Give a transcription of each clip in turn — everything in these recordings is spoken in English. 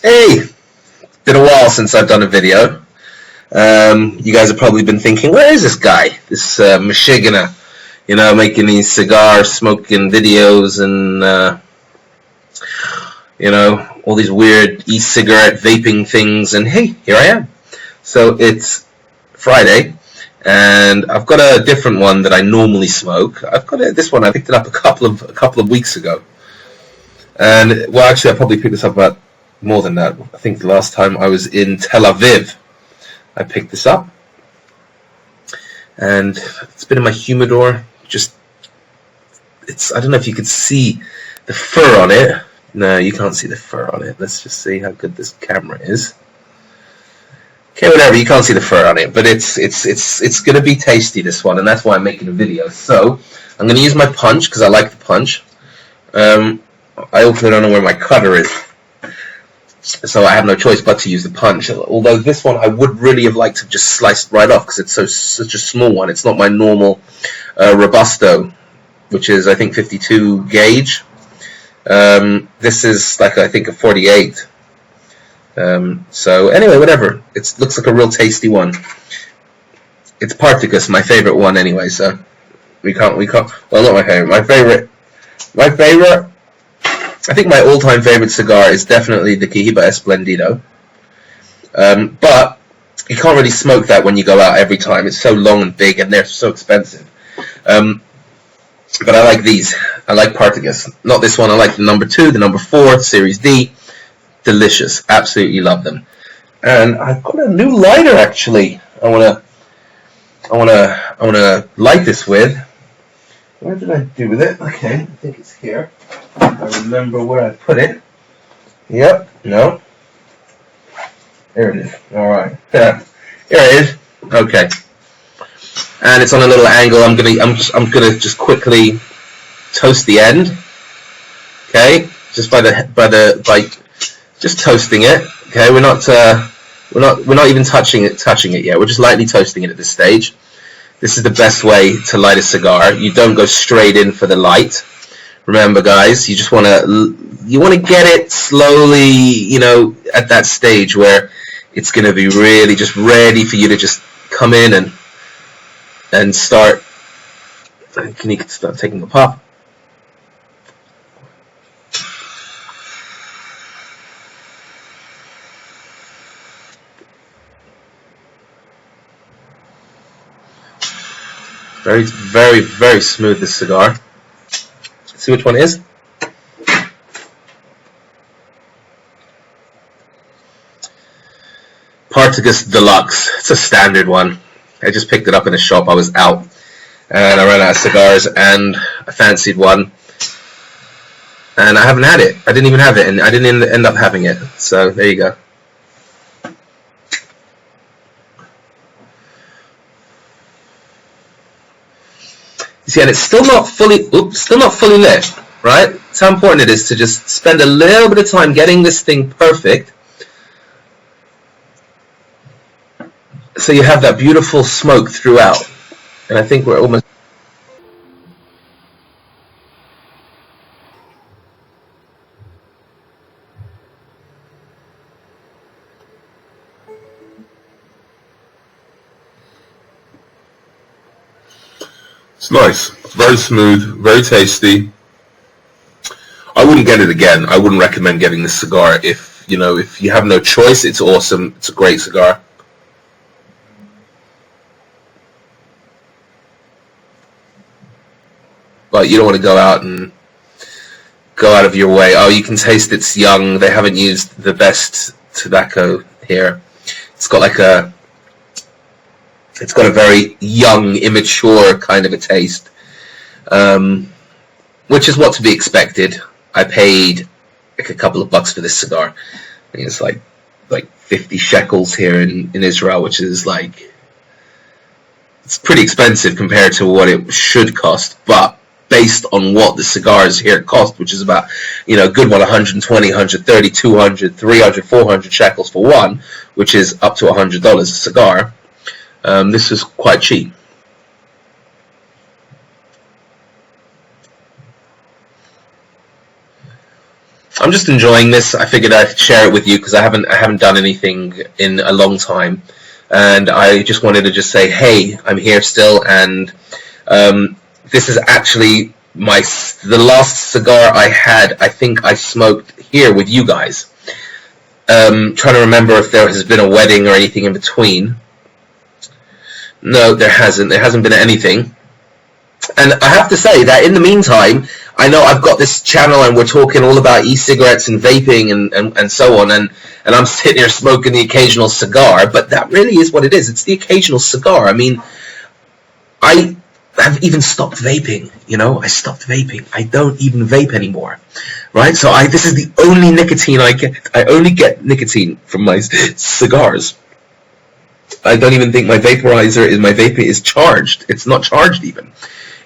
Hey, been a while since I've done a video. You guys have probably been thinking, where is this guy? This Michiganer, making these cigar smoking videos and, all these weird e-cigarette vaping things. And hey, here I am. So it's Friday, and I've got a different one that I normally smoke. This one I picked it up a couple of weeks ago. And, well, actually, I probably picked this up about more than that. I think the last time I was in Tel Aviv, I picked this up, and it's been in my humidor. I don't know if you could see the fur on it. No, you can't see the fur on it. Let's just see how good this camera is. Okay, whatever. You can't see the fur on it, but it's going to be tasty, this one, and that's why I'm making a video. So I'm going to use my punch because I like the punch. I also don't know where my cutter is, so I have no choice but to use the punch. Although this one I would really have liked to just sliced right off because it's such a small one. It's not my normal Robusto, which is I think 52 gauge. This is like I think a 48. So anyway, whatever. It looks like a real tasty one. It's Partagas, my favorite one anyway. So we can't. Well, not my favorite. My favorite. I think my all-time favorite cigar is definitely the Cohiba Esplendido. But you can't really smoke that when you go out every time. It's so long and big, and they're so expensive. But I like these. I like Partagas. Not this one. I like the number 2, the number 4, Series D. Delicious. Absolutely love them. And I've got a new lighter actually. I wanna light this with. Where did I do with it? Okay, I think it's here. I remember where I put it. Yep, no. There it is. Alright. Here it is. Okay. And it's on a little angle. I'm gonna just quickly toast the end. Okay? Just by just toasting it. Okay, we're not even touching it yet. We're just lightly toasting it at this stage. This is the best way to light a cigar. You don't go straight in for the light. Remember, guys, you just want to get it slowly, at that stage where it's going to be really just ready for you to just come in and start. Can you start taking a puff? Very, very, very smooth, this cigar. See which one it is? Partagas Deluxe. It's a standard one. I just picked it up in a shop. I was out, and I ran out of cigars, and I fancied one. And I haven't had it. I didn't even have it, and I didn't end up having it. So, there you go. You see, and it's still not fully lit, right? That's how important it is to just spend a little bit of time getting this thing perfect, so you have that beautiful smoke throughout. And I think we're almost. It's nice. It's very smooth, very tasty. I wouldn't get it again. I wouldn't recommend getting this cigar if you have no choice. It's awesome. It's a great cigar. But you don't want to go out of your way. Oh, you can taste it's young. They haven't used the best tobacco here. It's got a very young, immature kind of a taste, which is what to be expected. I paid like a couple of bucks for this cigar. I think it's like 50 shekels here in Israel, which is it's pretty expensive compared to what it should cost. But based on what the cigars here cost, which is about, a good one, 120, 130, 200, 300, 400 shekels for one, which is up to $100 a cigar. This is quite cheap. I'm just enjoying this. I figured I'd share it with you because I haven't done anything in a long time, and I just wanted to just say, hey, I'm here still, and this is actually the last cigar I had. I think I smoked here with you guys. Trying to remember if there has been a wedding or anything in between. No, there hasn't. There hasn't been anything. And I have to say that in the meantime, I know I've got this channel and we're talking all about e-cigarettes and vaping and so on, and I'm sitting here smoking the occasional cigar, but that really is what it is. It's the occasional cigar. I mean, I have even stopped vaping, you know? I stopped vaping. I don't even vape anymore, right? So this is the only nicotine I get. I only get nicotine from my cigars. I don't even think my vaporizer is charged. It's not charged even.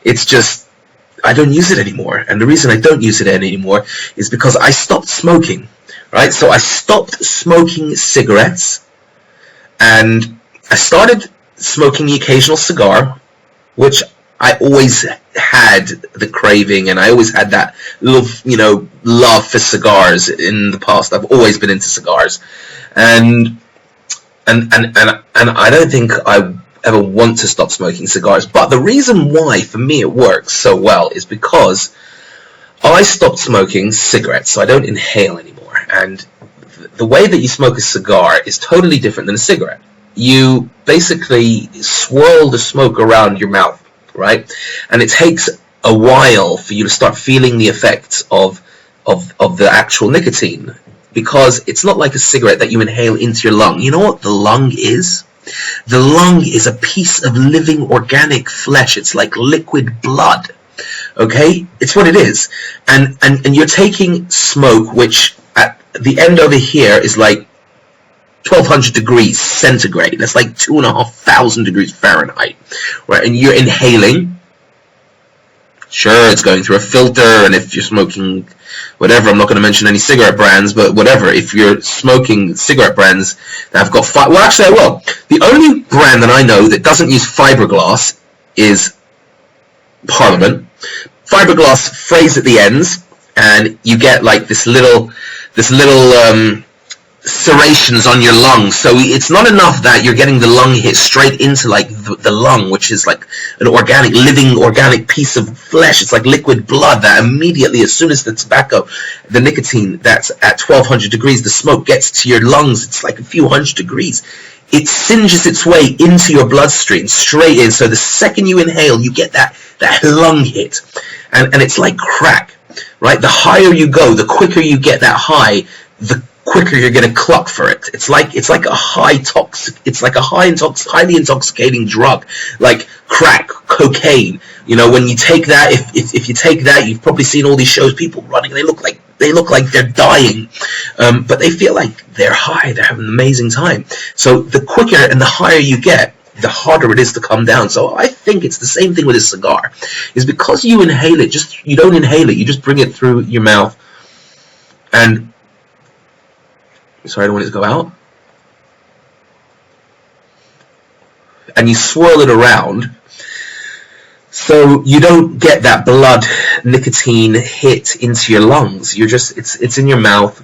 It's just, I don't use it anymore. And the reason I don't use it anymore is because I stopped smoking, right? So I stopped smoking cigarettes, and I started smoking the occasional cigar, which I always had the craving, and I always had that little, love for cigars in the past. I've always been into cigars. And I don't think I ever want to stop smoking cigars. But the reason why, for me, it works so well is because I stopped smoking cigarettes, so I don't inhale anymore. And the way that you smoke a cigar is totally different than a cigarette. You basically swirl the smoke around your mouth, right? And it takes a while for you to start feeling the effects of the actual nicotine, because it's not like a cigarette that you inhale into your lung. You know what the lung is? The lung is a piece of living organic flesh. It's like liquid blood. Okay? It's what it is. And you're taking smoke, which at the end over here is like 1200 degrees centigrade. That's like 2,500 degrees Fahrenheit. Right? And you're inhaling. Sure, it's going through a filter, and if you're smoking whatever, I'm not going to mention any cigarette brands, but whatever, if you're smoking cigarette brands that have got well, actually I will. The only brand that I know that doesn't use fiberglass is Parliament. Fiberglass phrase at the ends, and you get like this little serrations on your lungs. So it's not enough that you're getting the lung hit straight into like the lung, which is like an living organic piece of flesh. It's like liquid blood that immediately, as soon as the nicotine that's at 1200 degrees, the smoke gets to your lungs, it's like a few hundred degrees. It singes its way into your bloodstream straight in. So the second you inhale, you get that lung hit, and it's like crack, right? The higher you go, the quicker you get that high, the quicker you're going to cluck for it. It's like a highly intoxicating drug, like crack, cocaine. You know, when you take that, if you take that, you've probably seen all these shows, people running, they look like they're dying, but they feel like they're high, they're having an amazing time. So the quicker and the higher you get, the harder it is to come down. So I think it's the same thing with a cigar. Is because you inhale it, you don't inhale it, you just bring it through your mouth, and sorry, I don't want it to go out. And you swirl it around, so you don't get that blood nicotine hit into your lungs. It's in your mouth,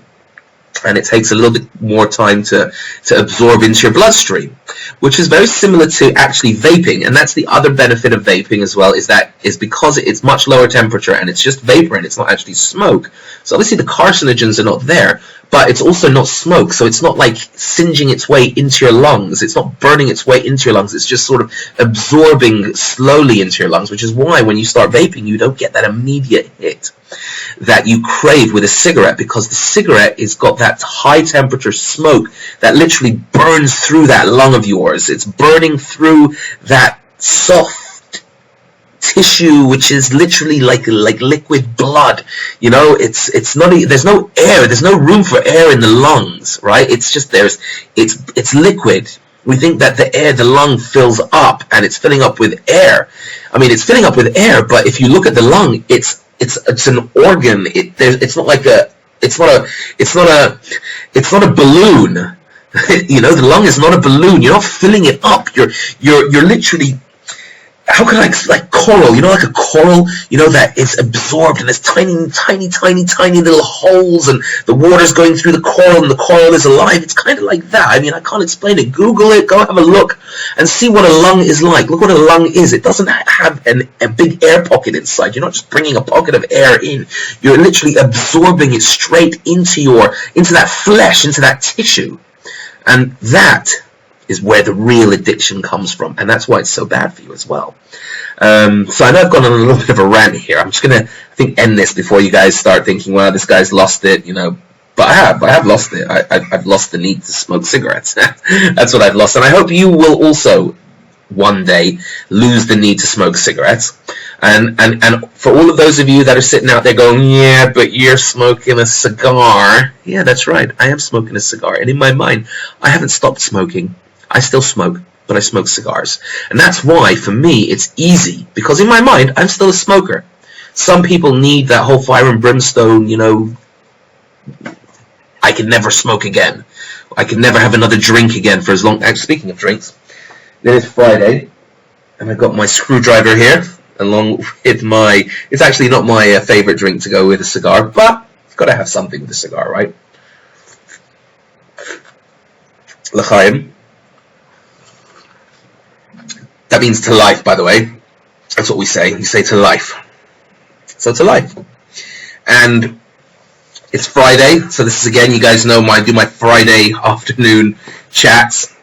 and it takes a little bit more time to absorb into your bloodstream, which is very similar to actually vaping. And that's the other benefit of vaping as well, is because it's much lower temperature and it's just vapor and it's not actually smoke. So obviously the carcinogens are not there, but it's also not smoke, so it's not like singeing its way into your lungs. It's not burning its way into your lungs. It's just sort of absorbing slowly into your lungs, which is why when you start vaping, you don't get that immediate hit that you crave with a cigarette, because the cigarette has got that high temperature smoke that literally burns through that lung of yours. It's burning through that soft tissue, which is literally like liquid blood. You know, it's not, there's no air, there's no room for air in the lungs, right? It's just it's liquid. We think that the lung fills up, and it's filling up with air. I mean, it's filling up with air, but if you look at the lung, it's an organ. It's not a balloon. You know, the lung is not a balloon. You're not filling it up. You're literally how can I, like coral, you know, like a coral, you know, that it's absorbed and there's tiny, tiny, tiny, tiny little holes and the water's going through the coral and the coral is alive. It's kind of like that. I mean, I can't explain it. Google it, go have a look and see what a lung is like. Look what a lung is. It doesn't have a big air pocket inside. You're not just bringing a pocket of air in. You're literally absorbing it straight into that flesh, into that tissue. And that is where the real addiction comes from, and that's why it's so bad for you as well. So I know I've gone on a little bit of a rant here. I'm just gonna, I think, end this before you guys start thinking, well, this guy's lost it, you know. But I have lost it. I've lost the need to smoke cigarettes. That's what I've lost, and I hope you will also one day lose the need to smoke cigarettes. And for all of those of you that are sitting out there going, yeah, but you're smoking a cigar. Yeah, that's right. I am smoking a cigar, and in my mind, I haven't stopped smoking. I still smoke, but I smoke cigars. And that's why, for me, it's easy. Because in my mind, I'm still a smoker. Some people need that whole fire and brimstone, you know, I can never smoke again. I can never have another drink again for as long... Speaking of drinks, it is Friday, and I've got my screwdriver here, along with my... It's actually not my favourite drink to go with a cigar, but you've got to have something with a cigar, right? L'chaim. That means to life, by the way. That's what we say. We say to life. So to life. And it's Friday. So this is, again, you guys know, I do my Friday afternoon chats.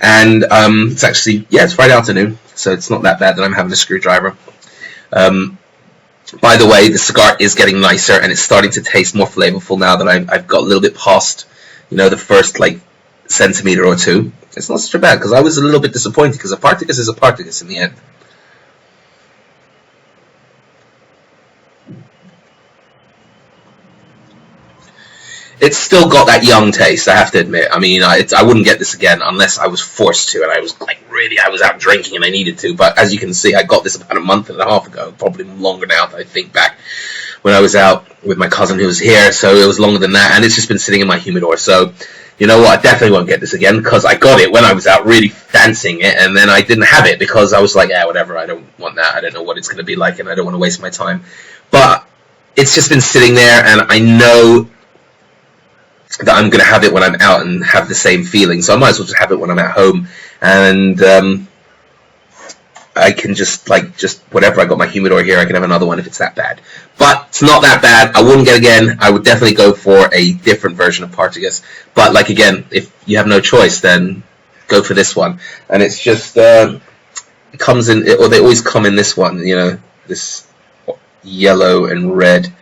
And it's actually, yeah, it's Friday afternoon. So it's not that bad that I'm having a screwdriver. By the way, the cigar is getting nicer. And it's starting to taste more flavorful now that I've got a little bit past, you know, the first, like, centimeter or two. It's not such bad, because I was a little bit disappointed, because a Partagas is a Partagas in the end. It's still got that young taste, I have to admit. I mean, I wouldn't get this again unless I was forced to, and I was like, really, I was out drinking and I needed to. But as you can see, I got this about a month and a half ago, probably longer now that I think back, when I was out with my cousin who was here, so it was longer than that, and it's just been sitting in my humidor. So, you know what, I definitely won't get this again, because I got it when I was out really fancying it, and then I didn't have it, because I was like, yeah, whatever, I don't want that, I don't know what it's going to be like, and I don't want to waste my time. But it's just been sitting there, and I know that I'm going to have it when I'm out and have the same feeling, so I might as well just have it when I'm at home, and I can just whatever, I got my humidor here, I can have another one if it's that bad. But it's not that bad. I wouldn't get it again. I would definitely go for a different version of Partagas. But like, again, if you have no choice, then go for this one. And it's just, it comes in, or they always come in this one, you know, this yellow and red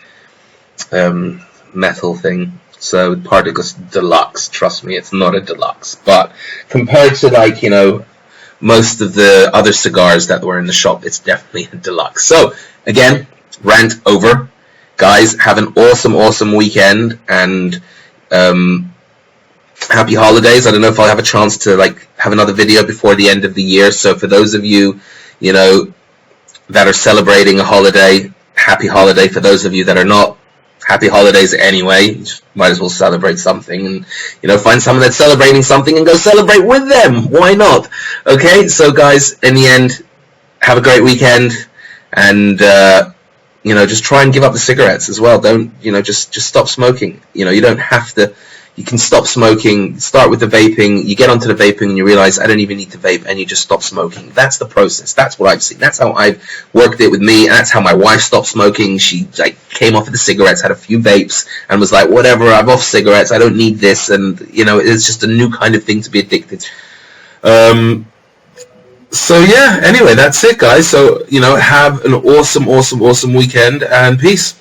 metal thing. So Partagas Deluxe, trust me, it's not a deluxe. But compared to, like, you know, most of the other cigars that were in the shop, it's definitely a deluxe. So, again, rant over. Guys, have an awesome weekend, and happy holidays. I don't know if I'll have a chance to, like, have another video before the end of the year. So for those of you, you know, that are celebrating a holiday, happy holiday. For those of you that are not, happy holidays anyway. You might as well celebrate something, and, you know, find someone that's celebrating something and go celebrate with them. Why not? Okay, so guys, in the end, have a great weekend, and you know, just try and give up the cigarettes as well. Don't, you know, just stop smoking. You know, you don't have to. You can stop smoking, start with the vaping, you get onto the vaping and you realize I don't even need to vape, and you just stop smoking. That's the process. That's what I've seen. That's how I've worked it with me, and that's how my wife stopped smoking. She, like, came off of the cigarettes, had a few vapes, and was like, whatever, I'm off cigarettes, I don't need this, and, you know, it's just a new kind of thing to be addicted. So yeah, anyway, that's it, guys. So, you know, have an awesome weekend, and peace.